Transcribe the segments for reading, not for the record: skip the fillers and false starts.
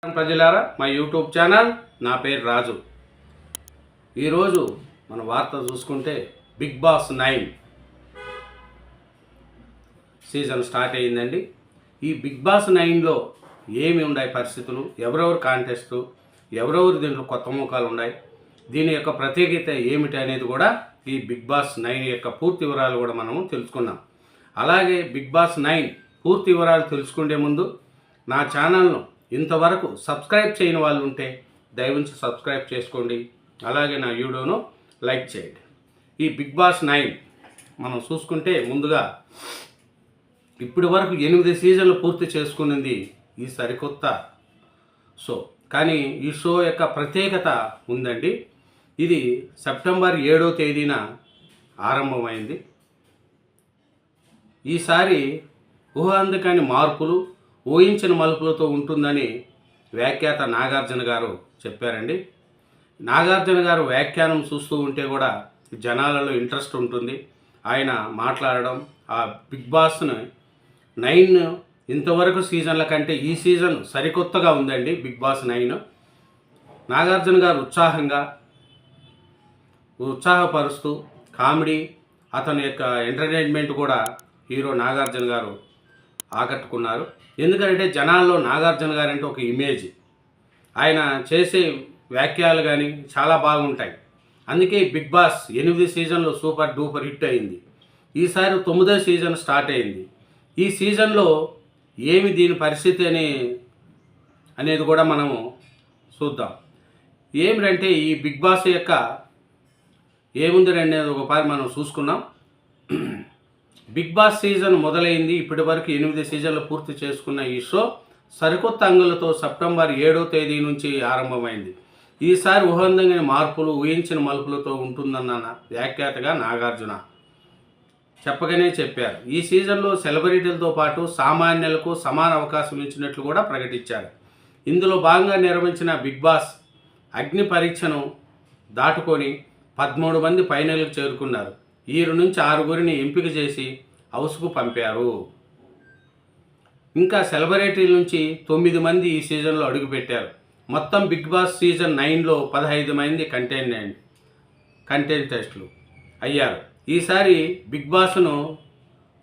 ప్రజలారా, మా YouTube channel, నా పేరు రాజు. ఈరోజు మన వార్త చూసుకుంటే బిగ్ బాస్ 9 సీజన్ స్టార్ట్ అయ్యిందండి. ఈ బిగ్ బాస్ 9లో ఏమి ఉన్నాయి పరిస్థితులు, ఎవరెవరు కాంటెస్టు, ఎవరెవరు దీంట్లో కొత్త ముఖాలు ఉన్నాయి, దీని యొక్క ప్రత్యేకత ఏమిటి అనేది కూడా ఈ బిగ్ బాస్ 9 యొక్క పూర్తి వివరాలు కూడా మనము తెలుసుకున్నాం. అలాగే బిగ్ బాస్ 9 పూర్తి వివరాలు తెలుసుకునే ముందు నా ఛానల్ను ఇంతవరకు సబ్స్క్రైబ్ చేయని వాళ్ళు ఉంటే దయవుంచి సబ్స్క్రైబ్ చేసుకోండి. అలాగే నా వీడియోను లైక్ చేయండి. ఈ బిగ్ బాస్ 9 మనం చూసుకుంటే ముందుగా ఇప్పటి వరకు 8 సీజన్లు పూర్తి చేసుకున్నది ఈ సరికొత్త షో. కానీ ఈ షో యొక్క ప్రత్యేకత ఉందండి. ఇది సెప్టెంబర్ 7వ తేదీన ఆరంభమైంది. ఈసారి ఊహాంధకాని మార్పులు, ఊహించిన మలుపులతో ఉంటుందని వ్యాఖ్యాత నాగార్జున గారు చెప్పారండి. నాగార్జున గారు వ్యాఖ్యానం చూస్తూ ఉంటే కూడా జనాలలో ఇంట్రెస్ట్ ఉంటుంది. ఆయన మాట్లాడడం, ఆ బిగ్ బాస్ 9 ఇంతవరకు సీజన్ల కంటే ఈ సీజన్ సరికొత్తగా ఉందండి. బిగ్ బాస్ 9 నాగార్జున గారు ఉత్సాహపరుస్తూ కామెడీ, అతని యొక్క ఎంటర్టైన్మెంట్ కూడా హీరో నాగార్జున గారు ఆకట్టుకున్నారు. ఎందుకంటే జనాల్లో నాగార్జున గారు అంటే ఒక ఇమేజ్, ఆయన చేసే వ్యాఖ్యలు కానీ చాలా బాగుంటాయి. అందుకే బిగ్ బాస్ 8 సీజన్లో సూపర్ డూపర్ హిట్ అయింది. ఈసారి 9వ సీజన్ స్టార్ట్ అయింది. ఈ సీజన్లో ఏమి దీని పరిస్థితి అనేది కూడా మనము చూద్దాం. ఏమిటంటే ఈ బిగ్ బాస్ యొక్క ఏముంది అనేది ఒకసారి మనం చూసుకున్నాం. బిగ్ బాస్ సీజన్ మొదలైంది. ఇప్పటి వరకు 8 సీజన్లు పూర్తి చేసుకున్న ఈ షో సరికొత్త అంగులతో సెప్టెంబర్ 7వ తేదీ నుంచి ఆరంభమైంది. ఈసారి ఊహాంధంగా మార్పులు, ఊహించిన మలుపులతో ఉంటుందన్న వ్యాఖ్యాతగా నాగార్జున చెప్పగానే చెప్పారు. ఈ సీజన్లో సెలబ్రిటీలతో పాటు సామాన్యులకు సమాన అవకాశం ఇచ్చినట్లు కూడా ప్రకటించారు. ఇందులో భాగంగా నిర్వహించిన బిగ్ బాస్ అగ్ని పరీక్షను దాటుకొని 13 మంది ఫైనల్కి చేరుకున్నారు. 7 నుంచి 6 ఎంపిక చేసి హౌస్కు పంపారు. ఇంకా సెలబ్రిటీల నుంచి 9 మంది ఈ సీజన్లో అడుగుపెట్టారు. మొత్తం బిగ్ బాస్ సీజన్ 9లో 15 మంది కంటెస్టెంట్లు అయ్యారు. ఈసారి బిగ్ బాస్ను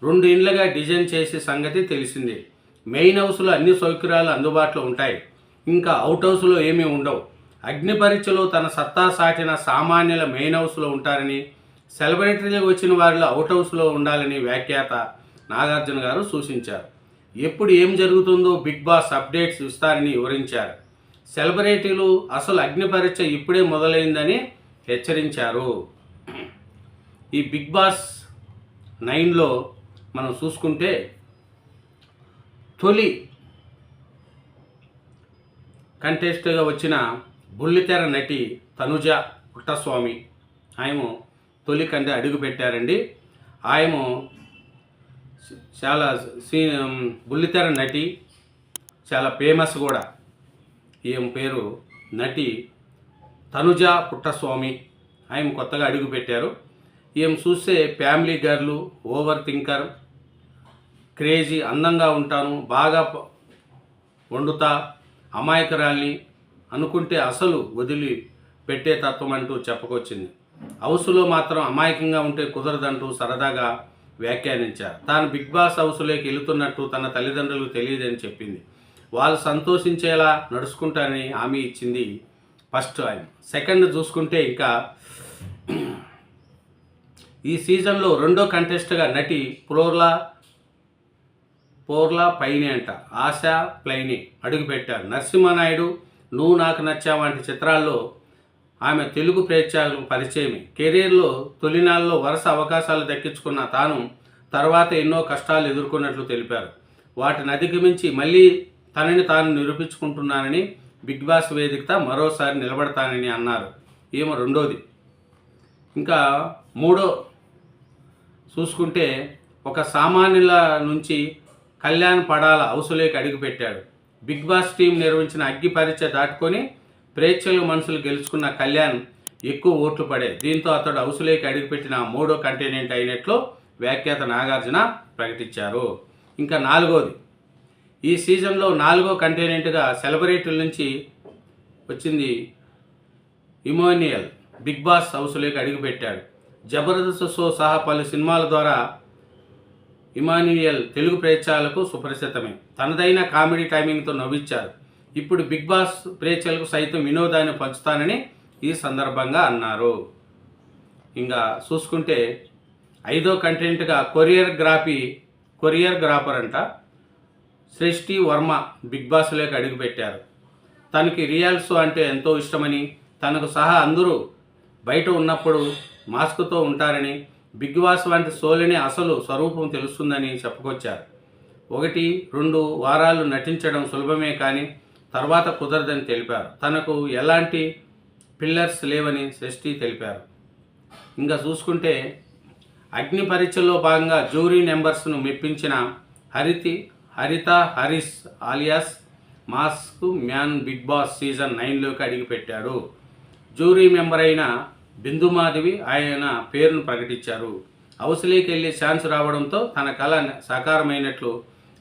2 ఇండ్లుగా డిజైన్ చేసే సంగతి తెలిసిందే. మెయిన్ హౌస్లో అన్ని సౌకర్యాలు అందుబాటులో ఉంటాయి. ఇంకా అవుట్ హౌస్లో ఏమీ ఉండవు. అగ్ని పరీక్షలో తన సత్తా సాటిన సామాన్యుల మెయిన్ హౌస్లో ఉంటారని, సెలబ్రిటీలకు వచ్చిన వారిలో అవుట్ హౌస్లో ఉండాలని వ్యాఖ్యాత నాగార్జున గారు సూచించారు. ఎప్పుడు ఏం జరుగుతుందో బిగ్ బాస్ అప్డేట్స్ ఇస్తారని వివరించారు. సెలబ్రిటీలు అసలు అగ్ని పరీక్ష ఇప్పుడే మొదలైందని హెచ్చరించారు. ఈ బిగ్ బాస్ 9లో మనం చూసుకుంటే తొలి కంటెస్ట్గా వచ్చిన బుల్లితెర నటి తనుజ పుట్టస్వామి ఆయన తొలి కంటే అడుగు పెట్టారండి. ఆయన చాలా బుల్లితెర నటి, చాలా ఫేమస్ కూడా. ఈమె పేరు నటి తనుజ పుట్టస్వామి. ఆయన కొత్తగా అడుగు పెట్టారు. ఈమె చూస్తే ఫ్యామిలీ గర్లు, ఓవర్ థింకర్, క్రేజీ, అందంగా ఉంటాను, బాగా వండుతా, అమాయకురాల్ని అనుకుంటే అసలు వదిలి పెట్టే తత్వం అంటూ చెప్పుకొచ్చింది. హౌస్లో మాత్రం అమాయకంగా ఉంటే కుదరదంటూ సరదాగా వ్యాఖ్యానించారు. తాను బిగ్ బాస్ హౌస్లోకి వెళుతున్నట్టు తన తల్లిదండ్రులకు తెలియదని చెప్పింది. వాళ్ళు సంతోషించేలా నడుచుకుంటారని హామీ ఇచ్చింది ఫస్ట్. ఆయన సెకండ్ చూసుకుంటే ఇంకా ఈ సీజన్లో 2వ కంటెస్ట్గా నటి పోర్లా పైని ఆశా ప్లైని అడుగుపెట్టారు. నరసింహనాయుడు, నువ్వు నాకు నచ్చా వంటి చిత్రాల్లో ఆమె తెలుగు ప్రేక్షకులకు పరిచయమే. కెరీర్లో తొలినాళ్ళలో వరుస అవకాశాలు దక్కించుకున్న తాను తర్వాత ఎన్నో కష్టాలు ఎదుర్కొన్నట్లు తెలిపారు. వాటిని అధిగమించి మళ్ళీ తనని తాను నిరూపించుకుంటున్నానని, బిగ్ బాస్ వేదికతో మరోసారి నిలబడతానని అన్నారు. ఏమో రెండోది. ఇంకా మూడో చూసుకుంటే ఒక సామాన్యుల నుంచి కళ్యాణ్ పడాల హౌస్లోకి అడుగుపెట్టాడు. బిగ్ బాస్ టీం నిర్వహించిన అగ్గి పరీక్ష దాటుకొని ప్రేక్షకుల మనసులు గెలుచుకున్న కళ్యాణ్ ఎక్కువ ఓట్లు పడే. దీంతో అతడు హౌస్లోకి అడుగుపెట్టిన 3వ కంటెస్టెంట్ అయినట్లు వ్యాఖ్యాత నాగార్జున ప్రకటించారు. ఇంకా 4వది, ఈ సీజన్లో 4వ కంటెండెంట్గా సెలబ్రిటీల నుంచి వచ్చింది ఇమాన్యుయల్ బిగ్ బాస్ హౌస్లోకి అడుగుపెట్టాడు. జబర్దస్త్ షో సహా పలు సినిమాల ద్వారా ఇమాన్యుయల్ తెలుగు ప్రేక్షకులకు సుపరిచితమే. తనదైన కామెడీ టైమింగ్తో నవ్వించారు. ఇప్పుడు బిగ్ బాస్ ప్రేక్షకులకు సైతం వినోదాన్ని పంచుతానని ఈ సందర్భంగా అన్నారు. ఇంకా చూసుకుంటే 5వ కంటెంట్గా కొరియోగ్రాఫర్ అంట సృష్టి వర్మ బిగ్ బాస్లోకి అడుగుపెట్టారు. తనకి రియల్ షో అంటే ఎంతో ఇష్టమని, తనకు సహా అందరూ బయట ఉన్నప్పుడు మాస్క్తో ఉంటారని, బిగ్ బాస్ వంటి షోలని అసలు స్వరూపం తెలుస్తుందని చెప్పుకొచ్చారు. 1-2 వారాలు నటించడం సులభమే కానీ తర్వాత కుదరదని తెలిపారు. తనకు ఎలాంటి పిల్లర్స్ లేవని సృష్టి తెలిపారు. ఇంకా చూసుకుంటే అగ్ని పరీక్షల్లో భాగంగా జ్యూరీ మెంబర్స్ను మెప్పించిన Haritha Harish alias mask man Bigg Boss season 9లోకి అడుగుపెట్టాడు. జ్యూరీ మెంబర్ అయిన బిందుమాధవి ఆయన పేరును ప్రకటించారు. హౌస్లోకి వెళ్ళే ఛాన్స్ రావడంతో తన కళ సాకారమైనట్లు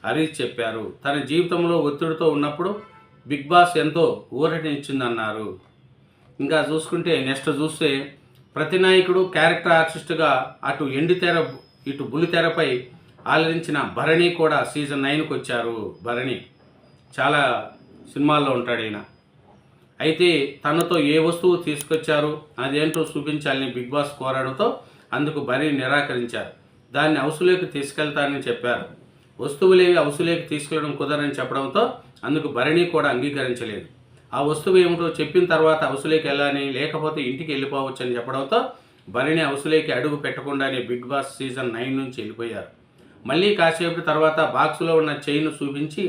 హరీష్ చెప్పారు. తన జీవితంలో ఒత్తిడితో ఉన్నప్పుడు బిగ్ బాస్ ఎంతో ఊరటనిచ్చిందన్నారు. ఇంకా చూసుకుంటే నెక్స్ట్ చూస్తే ప్రతినాయకుడు క్యారెక్టర్ ఆర్టిస్టుగా అటు ఎండితెర ఇటు బుల్లితెరపై ఆలరించిన భరణి కూడా సీజన్ 9కు వచ్చారు. భరణి చాలా సినిమాల్లో ఉంటాడు ఈయన. అయితే తనతో ఏ వస్తువు తీసుకొచ్చారు అదేంటో చూపించాలని బిగ్ బాస్ కోరడంతో అందుకు భరణి నిరాకరించారు. దాన్ని హౌస్లోకి తీసుకెళ్తానని చెప్పారు. వస్తువులేవి హౌస్లోకి తీసుకెళ్లడం కుదరని చెప్పడంతో అందుకు భరణి కూడా అంగీకరించలేదు. ఆ వస్తువు ఏమిటో చెప్పిన తర్వాత హౌస్లోకి వెళ్ళాలని, లేకపోతే ఇంటికి వెళ్ళిపోవచ్చు అని చెప్పడంతో భరణి హౌస్లోకి అడుగు పెట్టకుండానే బిగ్ బాస్ సీజన్ 9 నుంచి వెళ్ళిపోయారు. మళ్ళీ కాసేపు తర్వాత బాక్సులో ఉన్న చైన్ చూపించి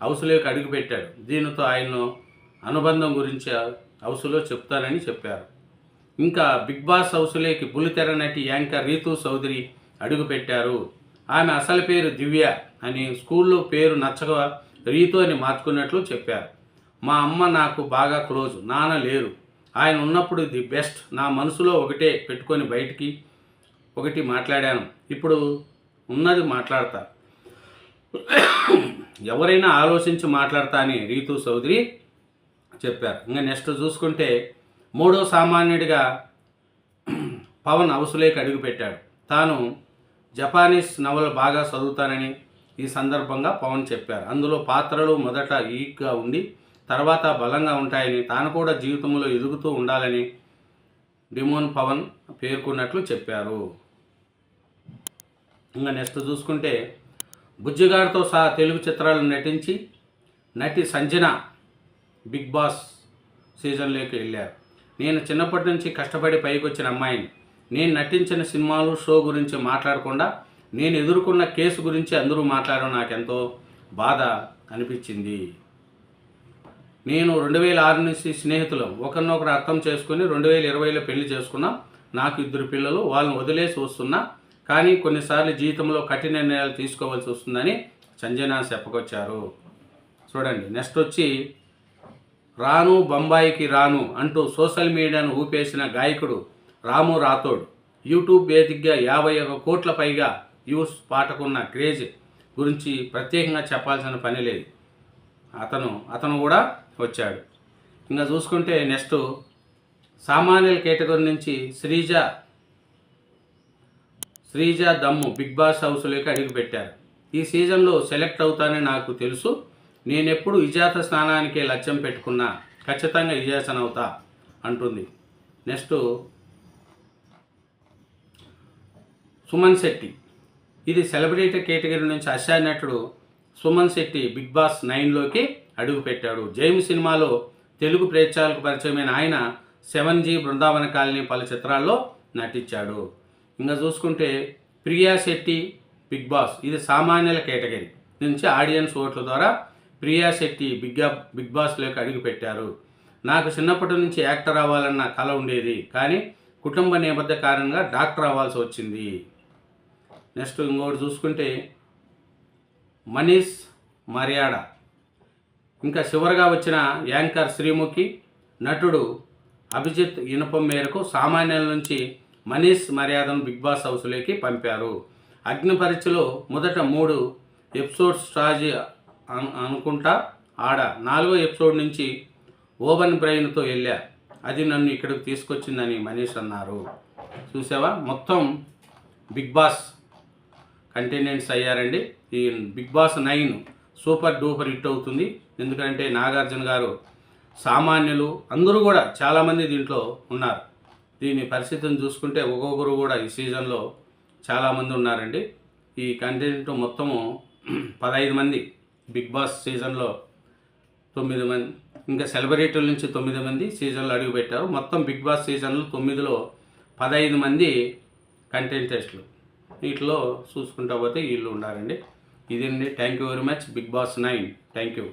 హౌస్లోకి అడుగుపెట్టాడు. దీనితో ఆయన అనుబంధం గురించి హౌస్లో చెప్తానని చెప్పారు. ఇంకా బిగ్ బాస్ హౌస్లోకి బుల్లితెర నటి యాంకర్ రీతూ చౌదరి అడుగుపెట్టారు. ఆమె అసలు పేరు దివ్య అని, స్కూల్లో పేరు నచ్చగా రీతు అని మార్చుకున్నట్లు చెప్పారు. మా అమ్మ నాకు బాగా క్లోజ్, నాన్న లేరు, ఆయన ఉన్నప్పుడు ది బెస్ట్, నా మనసులో ఒకటే పెట్టుకొని బయటికి ఒకటి మాట్లాడాను, ఇప్పుడు ఉన్నది మాట్లాడతా, ఎవరైనా ఆలోచించి మాట్లాడతా అని రీతూ చౌదరి చెప్పారు. ఇంకా నెక్స్ట్ చూసుకుంటే 3వ సామాన్యుడిగా పవన్ హౌస్లోకి అడుగుపెట్టాడు. తాను జపానీస్ నవలు బాగా చదువుతానని ఈ సందర్భంగా పవన్ చెప్పారు. అందులో పాత్రలు మొదట వీక్గా ఉండి తర్వాత బలంగా ఉంటాయని, తాను కూడా జీవితంలో ఎదుగుతూ ఉండాలని డిమోన్ పవన్ పేర్కొన్నట్లు చెప్పారు. ఇంకా నెక్స్ట్ చూసుకుంటే బుజ్జిగాడితో సహా తెలుగు చిత్రాలను నటించి నటి సంజన బిగ్ బాస్ సీజన్లోకి వెళ్ళారు. నేను చిన్నప్పటి నుంచి కష్టపడి పైకి వచ్చిన అమ్మాయిని, నేను నటించిన సినిమాలు షో గురించి మాట్లాడకుండా నేను ఎదుర్కొన్న కేసు గురించి అందరూ మాట్లాడడం నాకెంతో బాధ అనిపించింది. నేను 2006 నుంచి స్నేహితులం, ఒకరినొకరు అర్థం చేసుకుని 2020లో పెళ్లి చేసుకున్నాం. నాకు 2 పిల్లలు, వాళ్ళని వదిలేసి వస్తున్నా, కానీ కొన్నిసార్లు జీవితంలో కఠిన నిర్ణయాలు తీసుకోవాల్సి వస్తుందని సంజన చెప్పుకొచ్చారు. చూడండి నెక్స్ట్ వచ్చి రాను బొంబాయికి రాను అంటూ సోషల్ మీడియాను ఊపేసిన గాయకుడు రాము రాథోడ్ యూట్యూబ్ వేదికగా 51 కోట్ల పైగా వ్యూస్ పాటకున్న క్రేజ్ గురించి ప్రత్యేకంగా చెప్పాల్సిన పని లేదు. అతను కూడా వచ్చాడు. ఇంకా చూసుకుంటే నెక్స్ట్ సామాన్యుల కేటగిరీ నుంచి శ్రీజ దమ్ము బిగ్ బాస్ హౌస్లోకి అడుగుపెట్టారు. ఈ సీజన్లో సెలెక్ట్ అవుతానని నాకు తెలుసు, నేనెప్పుడు ఇజాత స్నానానికే లక్ష్యం పెట్టుకున్నా, ఖచ్చితంగా ఇజాసన్ అవుతా అంటుంది. నెక్స్ట్ సుమన్ శెట్టి, ఇది సెలబ్రిటీ కేటగిరీ నుంచి హాస్య నటుడు సుమన్ శెట్టి బిగ్ బాస్ 9లోకి అడుగుపెట్టాడు. జైమ్ సినిమాలో తెలుగు ప్రేక్షకులకు పరిచయమైన ఆయన 7G బృందావన కాలనీ పలు చిత్రాల్లో నటించాడు. ఇంకా చూసుకుంటే ప్రియా శెట్టి బిగ్ బాస్, ఇది సామాన్యుల కేటగిరీ నుంచి ఆడియన్స్ ఓట్ల ద్వారా ప్రియా శెట్టి బిగ్ బాస్లోకి అడుగుపెట్టారు. నాకు చిన్నప్పటి నుంచి యాక్టర్ అవ్వాలన్న కల ఉండేది, కానీ కుటుంబ నేపథ్య కారణంగా డాక్టర్ అవ్వాల్సి వచ్చింది. నెక్స్ట్ ఇంకోటి చూసుకుంటే మనీష్ మర్యాద, ఇంకా చివరిగా వచ్చిన యాంకర్ శ్రీముఖి, నటుడు అభిజిత్ ఇనుపం మేరకు సామాన్యుల నుంచి మనీష్ మర్యాదను బిగ్ బాస్ హౌస్లోకి పంపారు. అగ్ని పరీక్షలో మొదట 3 ఎపిసోడ్స్ అనుకుంటా ఆడ 4వ ఎపిసోడ్ నుంచి ఓవెన్ బ్రెయిన్తో వెళ్ళా, అది నన్ను ఇక్కడికి తీసుకొచ్చిందని మనీష్ అన్నారు. చూసావా, మొత్తం బిగ్ బాస్ కంటెండెంట్స్ అయ్యారండి. ఈ big boss 9 super duper hit అవుతుంది. ఎందుకంటే నాగార్జున గారు, సామాన్యులు అందరూ కూడా చాలామంది దీంట్లో ఉన్నారు. దీని పరిస్థితిని చూసుకుంటే ఒక్కొక్కరు కూడా ఈ సీజన్లో చాలామంది ఉన్నారండి. ఈ కంటెంట్ మొత్తము 15 మంది బిగ్ బాస్ సీజన్లో, 9 మంది ఇంకా సెలబ్రిటీల నుంచి 9 మంది సీజన్లో అడుగుపెట్టారు. మొత్తం బిగ్ బాస్ సీజన్లో 9లో 15 మంది కంటెంటెస్ట్లు. వీటిలో చూసుకుంటా పోతే వీళ్ళు ఉన్నారండి. ఇదండి. Thank you very much. Big boss 9. Thank you.